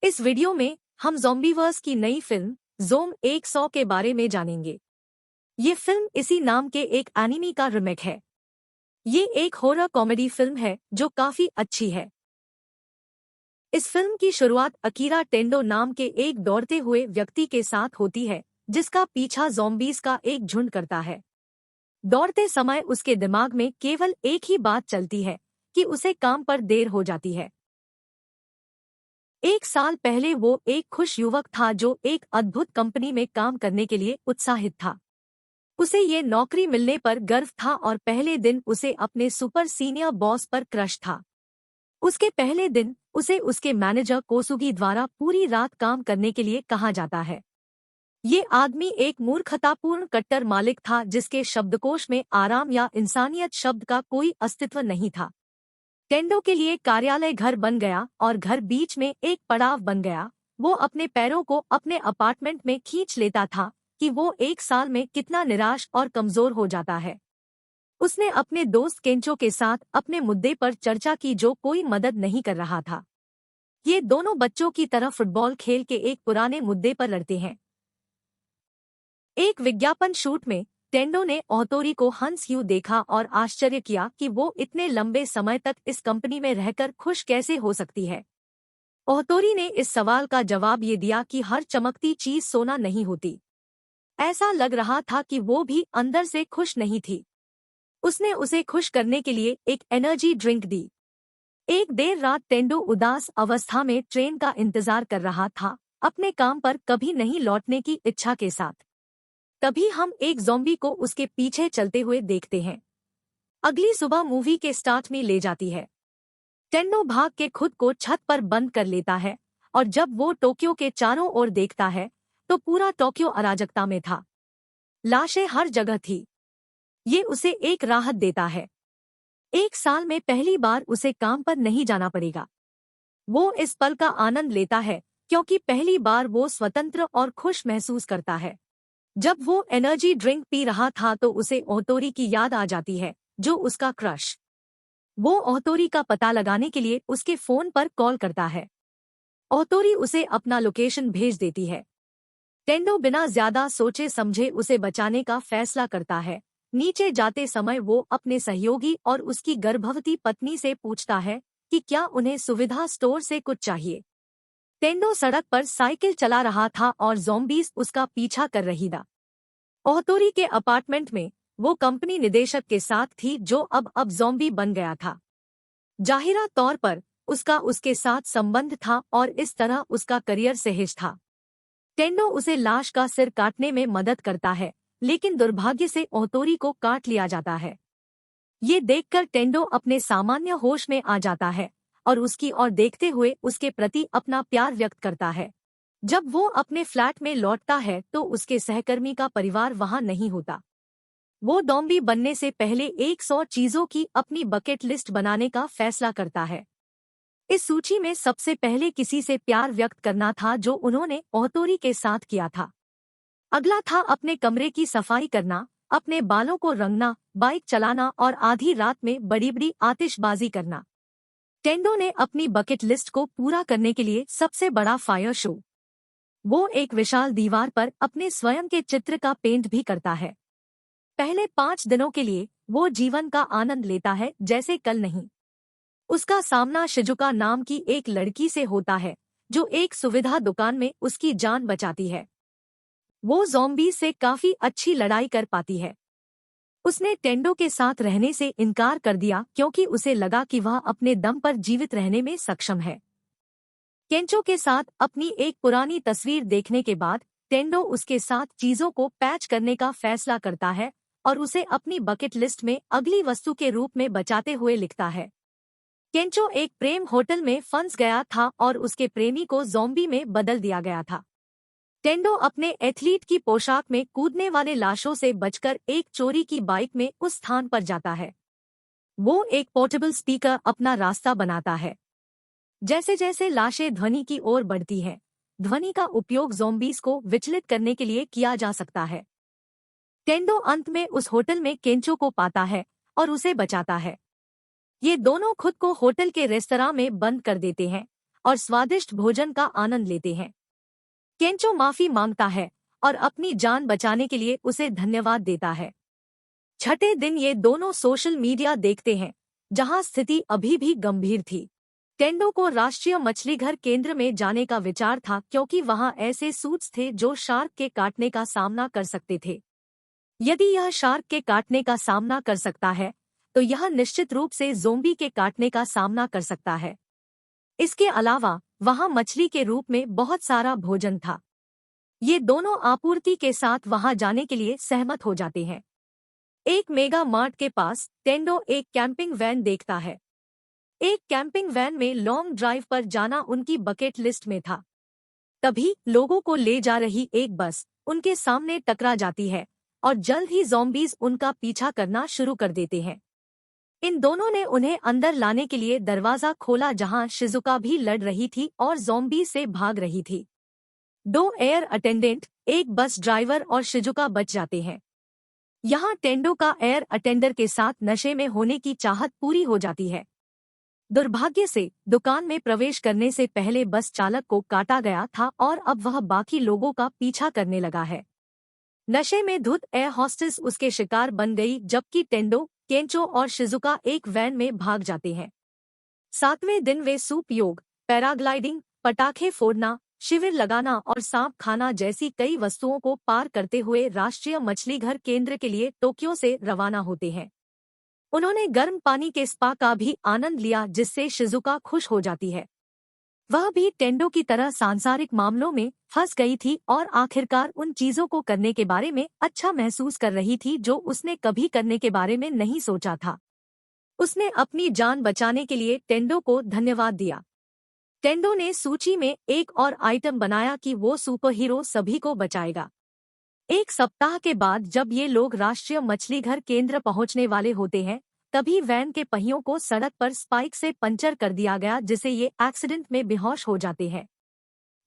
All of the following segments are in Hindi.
इस वीडियो में हम ज़ॉम्बीवर्स की नई फिल्म ज़ोम 100 के बारे में जानेंगे। ये फिल्म इसी नाम के एक एनिमी का रीमेक है। ये एक हॉरर कॉमेडी फिल्म है जो काफी अच्छी है। इस फिल्म की शुरुआत अकीरा टेंडो नाम के एक दौड़ते हुए व्यक्ति के साथ होती है, जिसका पीछा ज़ॉम्बीज का एक झुंड करता है। दौड़ते समय उसके दिमाग में केवल एक ही बात चलती है कि उसे काम पर देर हो जाती है। एक साल पहले वो एक खुश युवक था जो एक अद्भुत कंपनी में काम करने के लिए उत्साहित था। उसे ये नौकरी मिलने पर गर्व था और पहले दिन उसे अपने सुपर सीनियर बॉस पर क्रश था। उसके पहले दिन उसे उसके मैनेजर कोसुगी द्वारा पूरी रात काम करने के लिए कहा जाता है। ये आदमी एक मूर्खतापूर्ण कट्टर मालिक था जिसके शब्दकोश में आराम या इंसानियत शब्द का कोई अस्तित्व नहीं था। टेंडो के लिए कार्यालय घर बन गया और घर बीच में एक पड़ाव बन गया। वो अपने पैरों को अपने अपार्टमेंट में खींच लेता था कि वो एक साल में कितना निराश और कमजोर हो जाता है। उसने अपने दोस्त केंचो के साथ अपने मुद्दे पर चर्चा की जो कोई मदद नहीं कर रहा था। ये दोनों बच्चों की तरह फुटबॉल खेल के एक पुराने मुद्दे पर लड़ते हैं। एक विज्ञापन शूट में टेंडो ने ओहतोरी को हंस यू देखा और आश्चर्य किया कि वो इतने लंबे समय तक इस कंपनी में रहकर खुश कैसे हो सकती है। ओहतोरी ने इस सवाल का जवाब ये दिया कि हर चमकती चीज सोना नहीं होती। ऐसा लग रहा था कि वो भी अंदर से खुश नहीं थी। उसने उसे खुश करने के लिए एक एनर्जी ड्रिंक दी। एक देर रात टेंडो उदास अवस्था में ट्रेन का इंतजार कर रहा था, अपने काम पर कभी नहीं लौटने की इच्छा के साथ। तभी हम एक ज़ॉम्बी को उसके पीछे चलते हुए देखते हैं। अगली सुबह मूवी के स्टार्ट में ले जाती है। टेंडो भाग के खुद को छत पर बंद कर लेता है और जब वो टोक्यो के चारों ओर देखता है तो पूरा टोक्यो अराजकता में था। लाशें हर जगह थी। ये उसे एक राहत देता है। एक साल में पहली बार उसे काम पर नहीं जाना पड़ेगा। वो इस पल का आनंद लेता है क्योंकि पहली बार वो स्वतंत्र और खुश महसूस करता है। जब वो एनर्जी ड्रिंक पी रहा था तो उसे ओहतोरी की याद आ जाती है, जो उसका क्रश। वो ओहतोरी का पता लगाने के लिए उसके फोन पर कॉल करता है। ओहतोरी उसे अपना लोकेशन भेज देती है। टेंडो बिना ज्यादा सोचे समझे उसे बचाने का फैसला करता है। नीचे जाते समय वो अपने सहयोगी और उसकी गर्भवती पत्नी से पूछता है कि क्या उन्हें सुविधा स्टोर से कुछ चाहिए। टेंडो सड़क पर साइकिल चला रहा था और ज़ॉम्बीज उसका पीछा कर रही था। ओहतोरी के अपार्टमेंट में वो कंपनी निदेशक के साथ थी जो अब ज़ॉम्बी बन गया था। जाहिरा तौर पर उसका उसके साथ संबंध था और इस तरह उसका करियर सहज था। टेंडो उसे लाश का सिर काटने में मदद करता है, लेकिन दुर्भाग्य से ओहतोरी को काट लिया जाता है। ये देखकर टेंडो अपने सामान्य होश में आ जाता है और उसकी ओर देखते हुए उसके प्रति अपना प्यार व्यक्त करता है। जब वो अपने फ्लैट में लौटता है तो उसके सहकर्मी का परिवार वहां नहीं होता। वो ज़ॉम्बी बनने से पहले 100 चीजों की अपनी बकेट लिस्ट बनाने का फैसला करता है। इस सूची में सबसे पहले किसी से प्यार व्यक्त करना था जो उन्होंने ओहतोरी के साथ किया था। अगला था अपने कमरे की सफाई करना, अपने बालों को रंगना, बाइक चलाना और आधी रात में बड़ी बड़ी आतिशबाजी करना। टेंडो ने अपनी बकेट लिस्ट को पूरा करने के लिए सबसे बड़ा फायर शो। वो एक विशाल दीवार पर अपने स्वयं के चित्र का पेंट भी करता है। पहले 5 दिनों के लिए वो जीवन का आनंद लेता है जैसे कल नहीं। उसका सामना शिजुका नाम की एक लड़की से होता है जो एक सुविधा दुकान में उसकी जान बचाती है। वो ज़ॉम्बी से काफी अच्छी लड़ाई कर पाती है। उसने टेंडो के साथ रहने से इनकार कर दिया क्योंकि उसे लगा कि वह अपने दम पर जीवित रहने में सक्षम है। केंचो के साथ अपनी एक पुरानी तस्वीर देखने के बाद टेंडो उसके साथ चीजों को पैच करने का फैसला करता है और उसे अपनी बकेट लिस्ट में अगली वस्तु के रूप में बचाते हुए लिखता है। केंचो एक प्रेम होटल में फंस गया था और उसके प्रेमी को ज़ॉम्बी में बदल दिया गया था। टेंडो अपने एथलीट की पोशाक में कूदने वाले लाशों से बचकर एक चोरी की बाइक में उस स्थान पर जाता है। वो एक पोर्टेबल स्पीकर अपना रास्ता बनाता है। जैसे जैसे लाशें ध्वनि की ओर बढ़ती हैं, ध्वनि का उपयोग ज़ॉम्बीज को विचलित करने के लिए किया जा सकता है। टेंडो अंत में उस होटल में केंचो को पाता है और उसे बचाता है। ये दोनों खुद को होटल के रेस्तरां में बंद कर देते हैं और स्वादिष्ट भोजन का आनंद लेते हैं। केंचो माफी मांगता है और अपनी जान बचाने के लिए उसे धन्यवाद देता है। छठे दिन ये दोनों सोशल मीडिया देखते हैं, जहां स्थिति अभी भी गंभीर थी। टेंडो को राष्ट्रीय मछलीघर केंद्र में जाने का विचार था क्योंकि वहां ऐसे सूट्स थे जो शार्क के काटने का सामना कर सकते थे। यदि यह शार्क के काटने का सामना कर सकता है, तो यह निश्चित रूप से ज़ोंबी के काटने का सामना कर सकता है। इसके अलावा वहां मछली के रूप में बहुत सारा भोजन था। ये दोनों आपूर्ति के साथ वहां जाने के लिए सहमत हो जाते हैं। एक मेगा मार्ट के पास टेंडो एक कैंपिंग वैन देखता है। एक कैंपिंग वैन में लॉन्ग ड्राइव पर जाना उनकी बकेट लिस्ट में था। तभी लोगों को ले जा रही एक बस उनके सामने टकरा जाती है और जल्द ही ज़ॉम्बीज़ उनका पीछा करना शुरू कर देते हैं। इन दोनों ने उन्हें अंदर लाने के लिए दरवाजा खोला, जहां शिजुका भी लड़ रही थी और ज़ॉम्बी से भाग रही थी। 2 एयर अटेंडेंट, एक बस ड्राइवर और शिजुका बच जाते हैं। यहाँ टेंडो का एयर अटेंडर के साथ नशे में होने की चाहत पूरी हो जाती है। दुर्भाग्य से दुकान में प्रवेश करने से पहले बस चालक को काटा गया था और अब वह बाकी लोगों का पीछा करने लगा है। नशे में धुत एयर हॉस्टेस उसके शिकार बन गई, जबकि टेंडो, केंचो और शिजुका एक वैन में भाग जाते हैं। 7वें दिन वे सूप योग, पैराग्लाइडिंग, पटाखे फोड़ना, शिविर लगाना और सांप खाना जैसी कई वस्तुओं को पार करते हुए राष्ट्रीय मछलीघर केंद्र के लिए टोक्यो से रवाना होते हैं। उन्होंने गर्म पानी के स्पा का भी आनंद लिया, जिससे शिजुका खुश हो जाती है। वह भी टेंडो की तरह सांसारिक मामलों में फंस गई थी और आखिरकार उन चीजों को करने के बारे में अच्छा महसूस कर रही थी जो उसने कभी करने के बारे में नहीं सोचा था। उसने अपनी जान बचाने के लिए टेंडो को धन्यवाद दिया। टेंडो ने सूची में एक और आइटम बनाया कि वो सुपर हीरो सभी को बचाएगा। एक सप्ताह के बाद जब ये लोग राष्ट्रीय मछलीघर केंद्र पहुंचने वाले होते हैं, तभी वैन के पहियों को सड़क पर स्पाइक से पंचर कर दिया गया, जिससे ये एक्सीडेंट में बेहोश हो जाते हैं।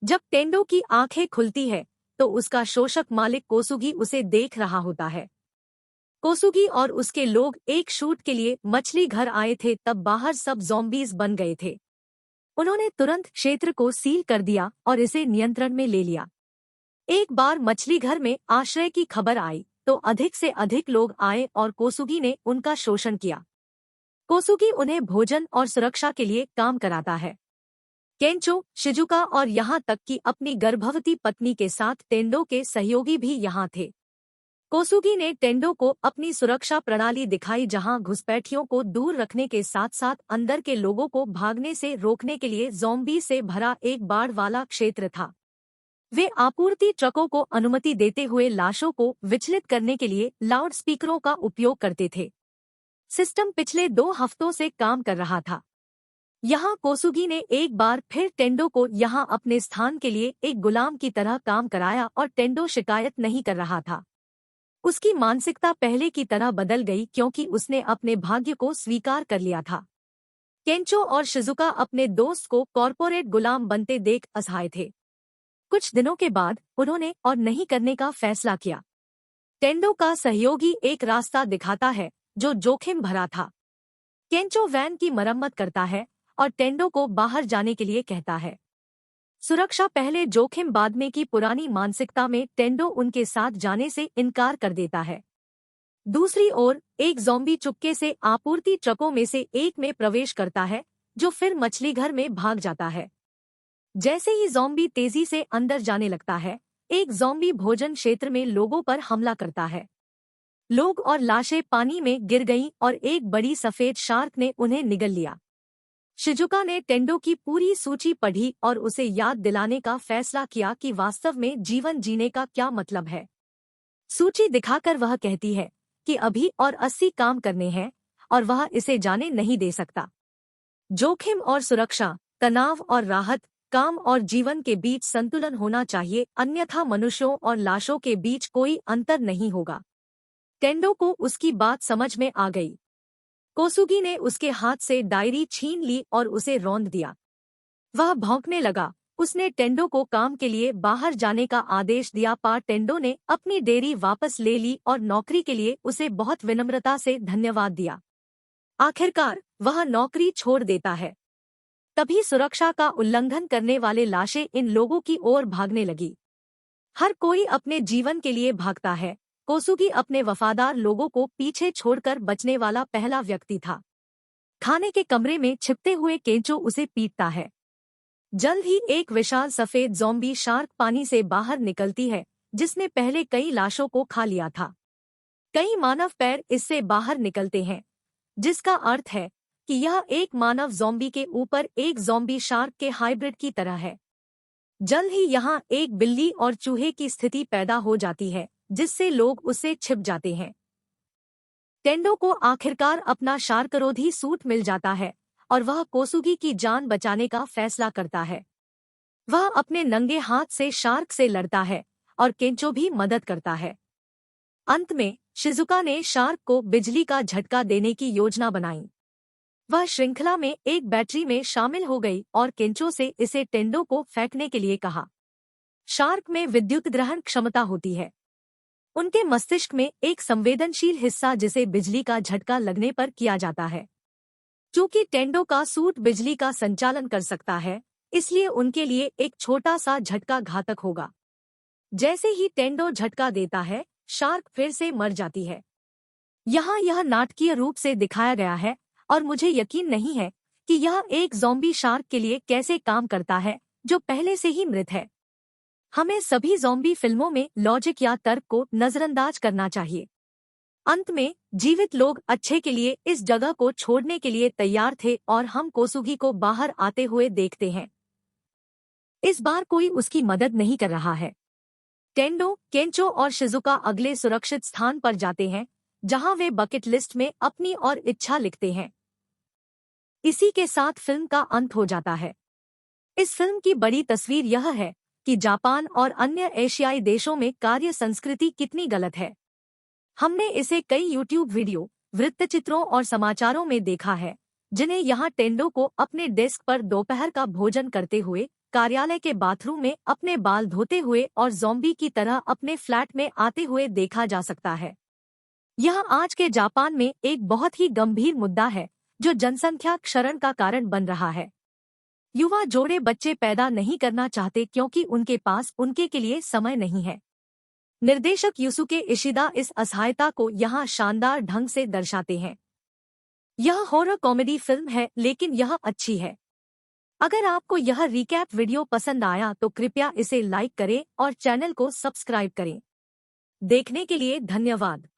जब टेंडो की आंखें खुलती है तो उसका शोषक मालिक कोसुगी उसे देख रहा होता है। कोसुगी और उसके लोग एक शूट के लिए मछली घर आए थे, तब बाहर सब ज़ॉम्बीज बन गए थे। उन्होंने तुरंत क्षेत्र को सील कर दिया और इसे नियंत्रण में ले लिया। एक बार मछली घर में आश्रय की खबर आई तो अधिक से अधिक लोग आए और कोसुगी ने उनका शोषण किया। कोसुगी उन्हें भोजन और सुरक्षा के लिए काम कराता है। केंचो, शिजुका और यहाँ तक कि अपनी गर्भवती पत्नी के साथ टेंडो के सहयोगी भी यहाँ थे। कोसुगी ने टेंडो को अपनी सुरक्षा प्रणाली दिखाई, जहां घुसपैठियों को दूर रखने के साथ साथ अंदर के लोगों को भागने से रोकने के लिए ज़ॉम्बी से भरा एक बाढ़ वाला क्षेत्र था। वे आपूर्ति ट्रकों को अनुमति देते हुए लाशों को विचलित करने के लिए लाउडस्पीकरों का उपयोग करते थे। सिस्टम पिछले 2 हफ्तों से काम कर रहा था। यहाँ कोसुगी ने एक बार फिर टेंडो को यहाँ अपने स्थान के लिए एक गुलाम की तरह काम कराया और टेंडो शिकायत नहीं कर रहा था। उसकी मानसिकता पहले की तरह बदल गई क्योंकि उसने अपने भाग्य को स्वीकार कर लिया था। केंचो और शिजुका अपने दोस्त को कॉर्पोरेट गुलाम बनते देख असहाय थे। कुछ दिनों के बाद उन्होंने और नहीं करने का फैसला किया। टेंडो का सहयोगी एक रास्ता दिखाता है जो जोखिम भरा था। केंचो वैन की मरम्मत करता है और टेंडो को बाहर जाने के लिए कहता है। सुरक्षा पहले जोखिम बाद में की पुरानी मानसिकता में टेंडो उनके साथ जाने से इनकार कर देता है। दूसरी ओर एक ज़ॉम्बी चुपके से आपूर्ति ट्रकों में से एक में प्रवेश करता है, जो फिर मछलीघर में भाग जाता है। जैसे ही ज़ॉम्बी तेजी से अंदर जाने लगता है, एक ज़ॉम्बी भोजन क्षेत्र में लोगों पर हमला करता है। लोग और लाशें पानी में गिर गईं और एक बड़ी सफेद शार्क ने उन्हें निगल लिया। शिजुका ने टेंडो की पूरी सूची पढ़ी और उसे याद दिलाने का फैसला किया कि वास्तव में जीवन जीने का क्या मतलब है। सूची दिखाकर वह कहती है कि अभी और 80 काम करने हैं और वह इसे जाने नहीं दे सकता। जोखिम और सुरक्षा, तनाव और राहत, काम और जीवन के बीच संतुलन होना चाहिए, अन्यथा मनुष्यों और लाशों के बीच कोई अंतर नहीं होगा। टेंडो को उसकी बात समझ में आ गई। कोसुगी ने उसके हाथ से डायरी छीन ली और उसे रौंद दिया। वह भौंकने लगा। उसने टेंडो को काम के लिए बाहर जाने का आदेश दिया, पर टेंडो ने अपनी डेयरी वापस ले ली और नौकरी के लिए उसे बहुत विनम्रता से धन्यवाद दिया। आखिरकार वह नौकरी छोड़ देता है। तभी सुरक्षा का उल्लंघन करने वाले लाशें इन लोगों की ओर भागने लगी। हर कोई अपने जीवन के लिए भागता है। कोसुगी अपने वफादार लोगों को पीछे छोड़कर बचने वाला पहला व्यक्ति था। खाने के कमरे में छिपते हुए केंचो उसे पीटता है। जल्द ही एक विशाल सफेद ज़ॉम्बी शार्क पानी से बाहर निकलती है, जिसने पहले कई लाशों को खा लिया था। कई मानव पैर इससे बाहर निकलते हैं, जिसका अर्थ है कि यह एक मानव ज़ॉम्बी के ऊपर एक ज़ॉम्बी शार्क के हाइब्रिड की तरह है। जल्द ही यहाँ एक बिल्ली और चूहे की स्थिति पैदा हो जाती है, जिससे लोग उससे छिप जाते हैं। टेंडो को आखिरकार अपना शार्करोधी सूट मिल जाता है और वह कोसुगी की जान बचाने का फैसला करता है। वह अपने नंगे हाथ से शार्क से लड़ता है और केंचो भी मदद करता है। अंत में शिजुका ने शार्क को बिजली का झटका देने की योजना बनाई। वह श्रृंखला में एक बैटरी में शामिल हो गई और केंचो से इसे टेंडो को फेंकने के लिए कहा। शार्क में विद्युत ग्रहण क्षमता होती है। उनके मस्तिष्क में एक संवेदनशील हिस्सा जिसे बिजली का झटका लगने पर किया जाता है। क्योंकि टेंडो का सूट बिजली का संचालन कर सकता है, इसलिए उनके लिए एक छोटा सा झटका घातक होगा। जैसे ही टेंडो झटका देता है, शार्क फिर से मर जाती है। यहाँ यह नाटकीय रूप से दिखाया गया है और मुझे यकीन नहीं है कि यह एक ज़ॉम्बी शार्क के लिए कैसे काम करता है, जो पहले से ही मृत है। हमें सभी ज़ॉम्बी फिल्मों में लॉजिक या तर्क को नजरअंदाज करना चाहिए। अंत में जीवित लोग अच्छे के लिए इस जगह को छोड़ने के लिए तैयार थे और हम कोसुगी को बाहर आते हुए देखते हैं। इस बार कोई उसकी मदद नहीं कर रहा है। टेंडो, केंचो और शिजुका अगले सुरक्षित स्थान पर जाते हैं, जहां वे बकेट लिस्ट में अपनी और इच्छा लिखते हैं। इसी के साथ फिल्म का अंत हो जाता है। इस फिल्म की बड़ी तस्वीर यह है कि जापान और अन्य एशियाई देशों में कार्य संस्कृति कितनी गलत है। हमने इसे कई यूट्यूब वीडियो, वृत्तचित्रों और समाचारों में देखा है, जिन्हें यहाँ टेंडो को अपने डेस्क पर दोपहर का भोजन करते हुए, कार्यालय के बाथरूम में अपने बाल धोते हुए और ज़ॉम्बी की तरह अपने फ्लैट में आते हुए देखा जा सकता है। यह आज के जापान में एक बहुत ही गंभीर मुद्दा है, जो जनसंख्या क्षरण का कारण बन रहा है। युवा जोड़े बच्चे पैदा नहीं करना चाहते क्योंकि उनके पास उनके के लिए समय नहीं है। निर्देशक युसुके इशिदा इस असहायता को यहाँ शानदार ढंग से दर्शाते हैं। यह हॉरर कॉमेडी फिल्म है, लेकिन यह अच्छी है। अगर आपको यह रिकैप वीडियो पसंद आया तो कृपया इसे लाइक करें और चैनल को सब्सक्राइब करें। देखने के लिए धन्यवाद।